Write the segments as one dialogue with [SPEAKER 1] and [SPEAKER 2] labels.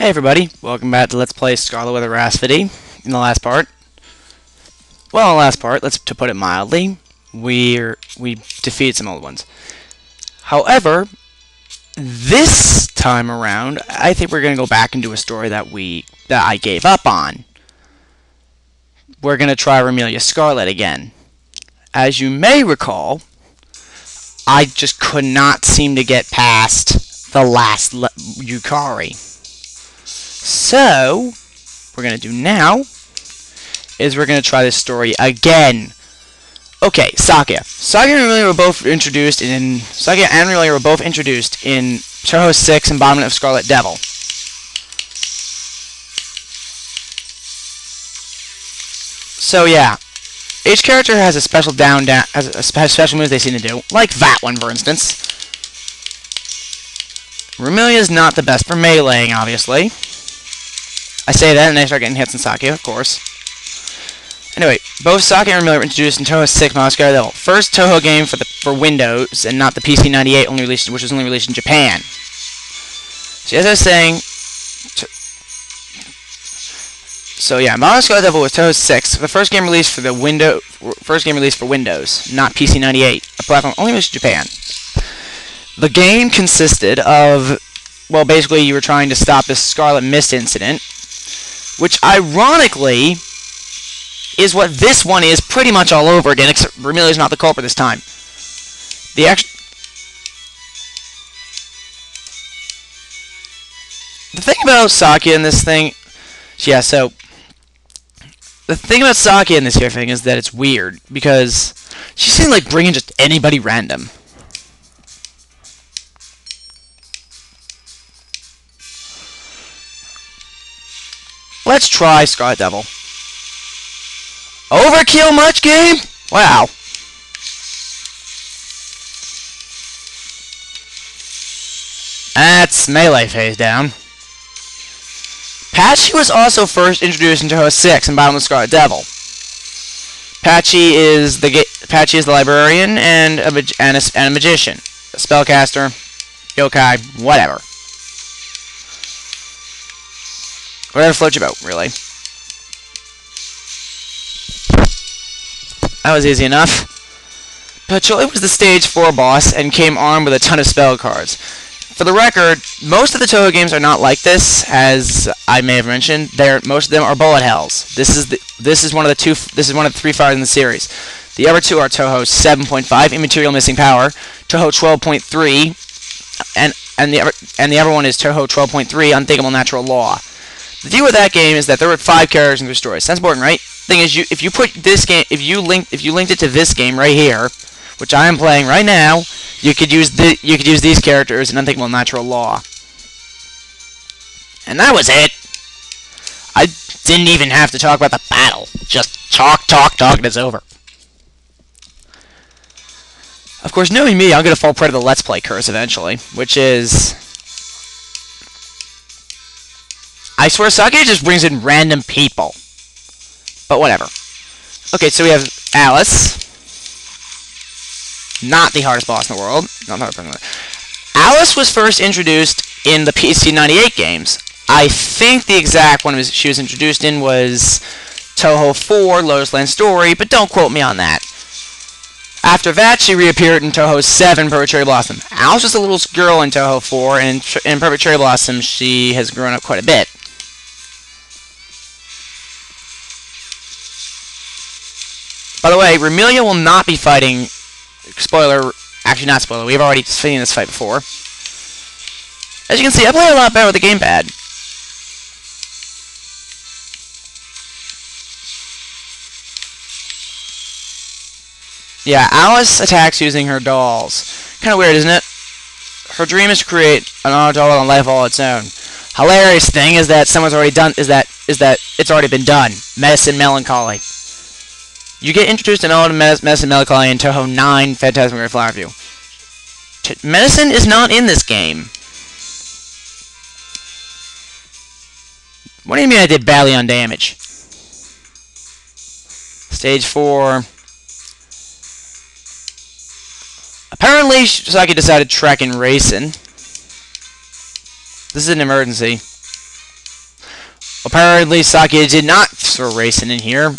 [SPEAKER 1] Hey everybody, welcome back to Let's Play Scarlet with Veracity. In the last part, to put it mildly, we defeated some old ones. However, this time around, I think we're going to go back and do a story that I gave up on. We're going to try Remilia Scarlet again. As you may recall, I just could not seem to get past the last Yukari. So, what we're going to do now is we're going to try this story again. Okay, Sakia. Sakia and Remilia were both introduced in Touhou 6 Embodiment of Scarlet Devil. So yeah, each character has a special special moves they seem to do, like that one for instance. Remilia is not the best for meleeing, obviously. I say that and I start getting hits in Sakia, of course. Anyway, both Sakia and Remilia were introduced in Touhou 6 Scarlet Devil. First Touhou game for Windows, and not the PC 98, which was only released in Japan. So as I was saying, Scarlet Devil was Touhou 6, the first game released for Windows, not PC 98, a platform only released in Japan. The game consisted of, well, basically you were trying to stop this Scarlet Mist incident, which ironically is what this one is pretty much all over again, except Remilia's not the culprit this time. The thing about Sakia in this thing, the thing about Sakia in this here thing is that it's weird, because she seems like bringing just anybody random. Let's try Scarlet Devil. Overkill much, game? Wow. That's melee phase down. Patchy was also first introduced in Touhou 6 and Embodiment of Scarlet Devil. Patchy is the librarian and a magician, a spellcaster, yokai, whatever. Whatever floats your boat, really. That was easy enough. Patchouli was the stage 4 boss and came armed with a ton of spell cards. For the record, most of the Touhou games are not like this, as I may have mentioned. Most of them are bullet hells. This is one of the 3 fires in the series. The other two are Touhou 10.5, Immaterial Missing Power, Touhou 12.3, and the other one is Touhou 12.3, Unthinkable Natural Law. The deal with that game is that there were 5 characters in the story. Sounds important, right? Thing is, if you linked it to this game right here, which I am playing right now, you could use these characters in Unthinkable Natural Law. And that was it. I didn't even have to talk about the battle. Just talk, and it's over. Of course, knowing me, I'm gonna fall prey to the Let's Play curse eventually, which is, I swear, Sakia just brings in random people. But whatever. Okay, so we have Alice. Not the hardest boss in the world. Not the hardest person in the world. Alice was first introduced in the PC 98 games. I think the exact one she was introduced in was Touhou 4, Lotus Land Story, but don't quote me on that. After that, she reappeared in Touhou 7, Perfect Cherry Blossom. Alice was a little girl in Touhou 4, and in Perfect Cherry Blossom, she has grown up quite a bit. By the way, Remilia will not be fighting... Spoiler... Actually, not spoiler. We've already seen this fight before. As you can see, I play a lot better with the gamepad. Yeah, Alice attacks using her dolls. Kind of weird, isn't it? Her dream is to create an auto doll on life all its own. Hilarious thing is that someone's already done... Is that it's already been done. Medicine Melancholy. You get introduced to Medicine Melancholy in Touhou 9 Phantasmagoria Flower View. Medicine is not in this game. What do you mean I did badly on damage? Stage 4. Apparently, Sakia decided to track in Racing. This is an emergency. Apparently, Saki did not throw racing in here.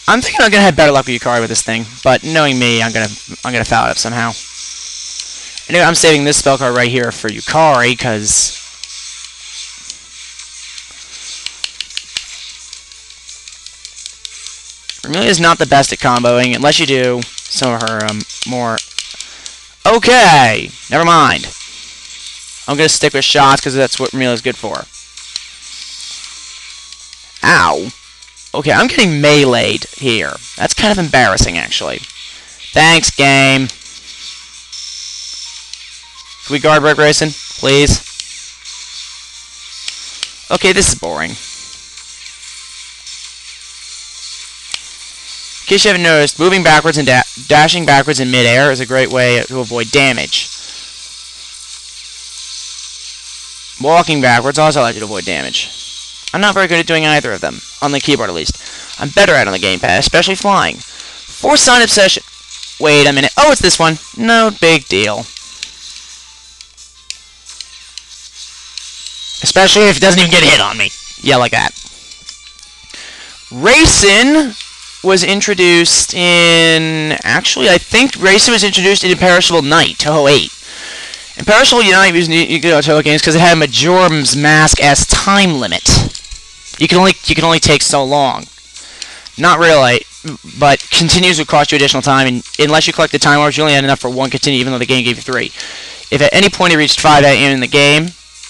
[SPEAKER 1] I'm thinking I'm gonna have better luck with Yukari with this thing, but knowing me, I'm gonna foul it up somehow. Anyway, I'm saving this spell card right here for Yukari, because Remilia is not the best at comboing, unless you do some of her more... Okay, never mind. I'm going to stick with shots, because that's what Remilia is good for. Ow. Okay, I'm getting meleeed here. That's kind of embarrassing, actually. Thanks, game. Can we guard break racing, please? Okay, this is boring. In case you haven't noticed, moving backwards and dashing backwards in midair is a great way to avoid damage. Walking backwards also allows you to avoid damage. I'm not very good at doing either of them, on the keyboard at least. I'm better at it on the gamepad, especially flying. Force Sign Obsession. Wait a minute. Oh, it's this one. No big deal. Especially if it doesn't even get a hit on me. Yeah, like that. Racing was introduced in... Actually, I think Racing was introduced in Imperishable Night, Touhou 8. Imperishable Night was Touhou games because it had a Majora's Mask-esque time limit. You can only take so long. Not really, but continues to cost you additional time, and unless you collect the time orbs, you only had enough for one continue, even though the game gave you 3. If at any point you reached 5 in the game,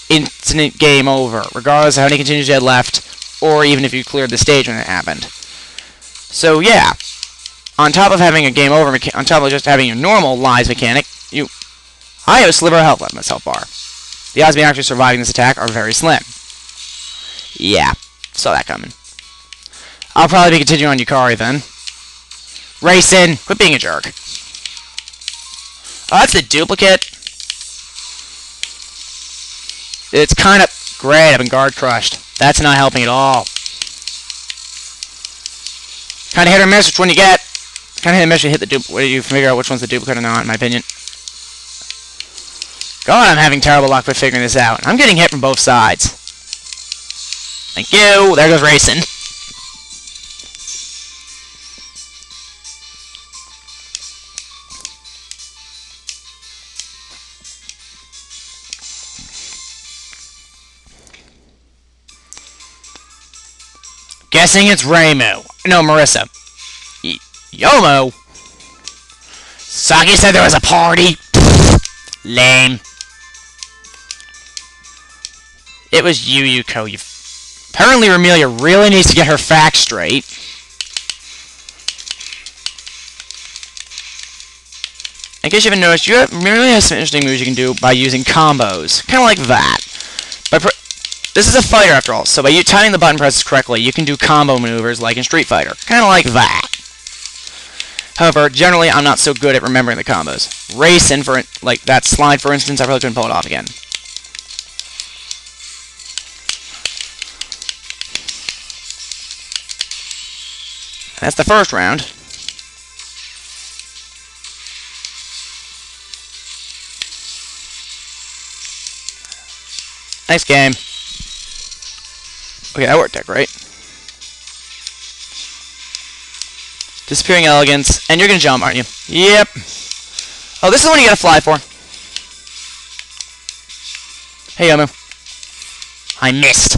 [SPEAKER 1] instant game over, regardless of how many continues you had left, or even if you cleared the stage when it happened. So yeah, on top of having a game over, on top of just having a normal lies mechanic, I have a sliver of health left in this health bar. The odds of me actually surviving this attack are very slim. Yeah, saw that coming. I'll probably be continuing on Yukari then. Racing! Quit being a jerk. Oh, that's the duplicate. It's kind of great. I've been guard crushed. That's not helping at all. Kind of hit or miss which one you get. Kind of hit or miss you hit the duplicate. You figure out which one's the duplicate or not, in my opinion. God, I'm having terrible luck with figuring this out. I'm getting hit from both sides. Thank you. There goes racing. Guessing it's Reimu. No, Marissa. Yomo? Saki said there was a party. Lame. It was Yuko. Apparently Remilia really needs to get her facts straight. In case you haven't noticed, Remilia has some interesting moves you can do by using combos. Kind of like that. This is a fighter after all, so by you timing the button presses correctly, you can do combo maneuvers like in Street Fighter. Kind of like that. However, generally, I'm not so good at remembering the combos. Racing, like that slide, for instance, I probably couldn't pull it off again. That's the first round. Nice game. Okay, that worked out great. Disappearing Elegance. And you're gonna jump, aren't you? Yep. Oh, this is the one you gotta fly for. Hey, Yomu. I missed.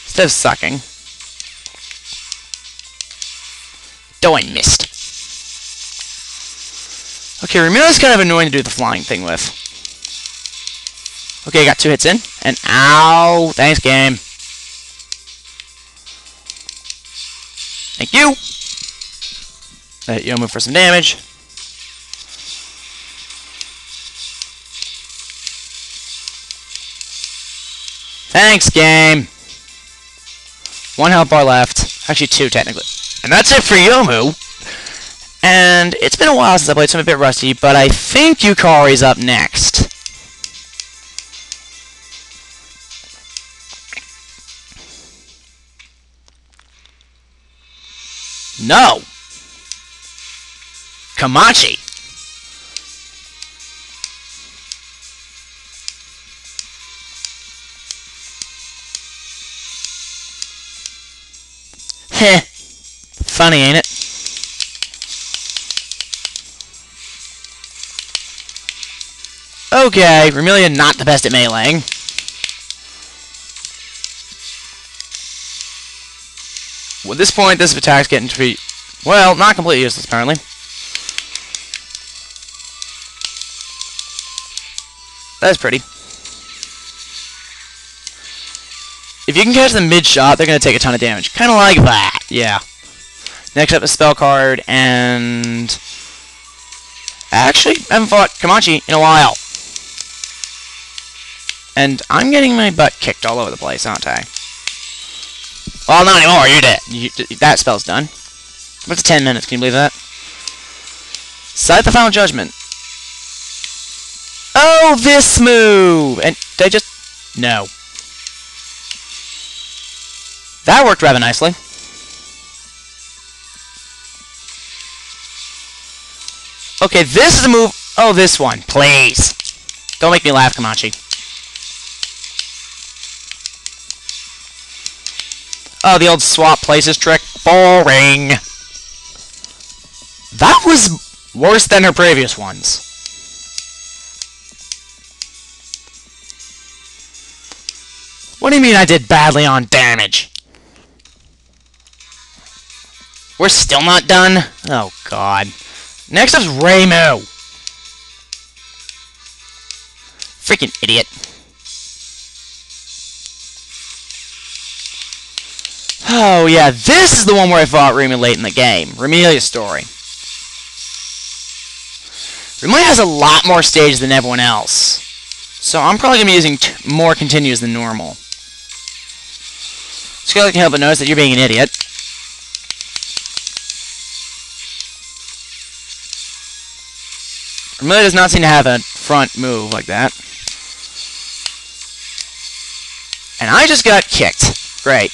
[SPEAKER 1] Instead of sucking. Oh, I missed. Okay, Remilia's kind of annoying to do the flying thing with. Okay, I got 2 hits in. And ow! Thanks, game. Thank you! Let Yomu for some damage. Thanks, game! 1 health bar left. Actually, 2, technically. And that's it for Yomu. And it's been a while since I played, so I'm a bit rusty, but I think Yukari's up next. No! Kamachi! Heh. Funny, ain't it? Okay, Remilia not the best at meleeing. Well, at this point, this attack's getting to be, well, not completely useless, apparently. That's pretty. If you can catch them mid-shot, they're going to take a ton of damage. Kind of like that, yeah. Next up, a spell card, and... Actually, I haven't fought Kamachi in a while. And I'm getting my butt kicked all over the place, aren't I? Well, not anymore, you're dead. That spell's done. What's 10 minutes, can you believe that? Cite the Final Judgment. Oh, this move! And they just... No. That worked rather nicely. Okay, this is a move... Oh, this one. Please. Don't make me laugh, Kamachi. Oh, the old swap places trick. Boring. That was worse than her previous ones. What do you mean I did badly on damage? We're still not done? Oh, God. Next up's Reimu. Freaking idiot. Oh, yeah, this is the one where I fought Reimu late in the game. Remilia's story. Remilia has a lot more stages than everyone else. So I'm probably going to be using more continues than normal. Scarlet can't help but notice that you're being an idiot. Remilia does not seem to have a front move like that. And I just got kicked. Great.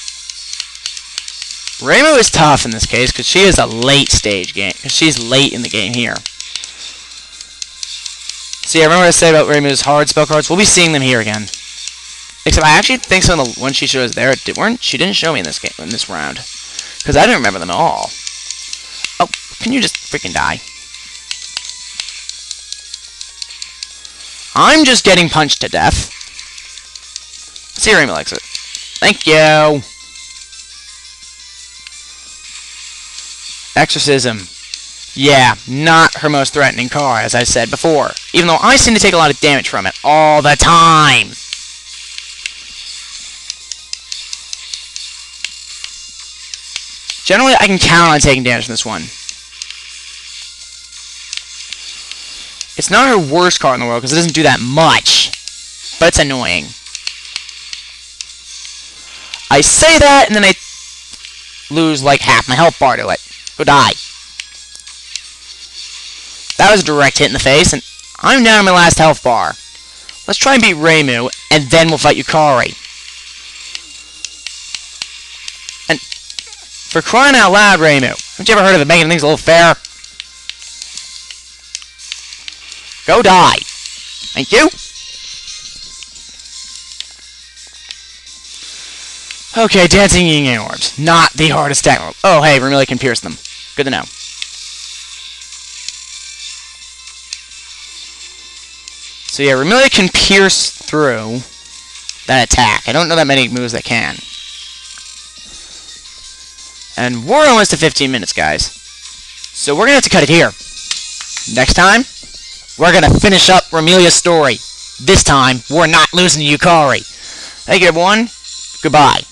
[SPEAKER 1] Reimu is tough in this case because she is a late stage game. Because she's late in the game here. See, I remember I said about Reimu's hard spell cards. We'll be seeing them here again. Except I actually think some of the ones she showed us there she didn't show me in this game in this round. Because I didn't remember them at all. Oh, can you just freaking die? I'm just getting punched to death. Let's see if Remilia likes it. Thank you. Exorcism. Yeah, not her most threatening card, as I said before. Even though I seem to take a lot of damage from it all the time. Generally, I can count on taking damage from this one. It's not her worst card in the world, because it doesn't do that much. But it's annoying. I say that, and then I lose like half my health bar to it. Go die. That was a direct hit in the face, and I'm down to my last health bar. Let's try and beat Reimu, and then we'll fight Yukari. And for crying out loud, Reimu, haven't you ever heard of it making things a little fair? Go die. Thank you. Okay, dancing yin orbs. Not the hardest attack. Oh, hey, Remilia can pierce them. Good to know. So yeah, Remilia can pierce through that attack. I don't know that many moves that can. And we're almost to 15 minutes, guys. So we're going to have to cut it here. Next time, we're going to finish up Remilia's story. This time, we're not losing to Yukari. Thank you, everyone. Goodbye.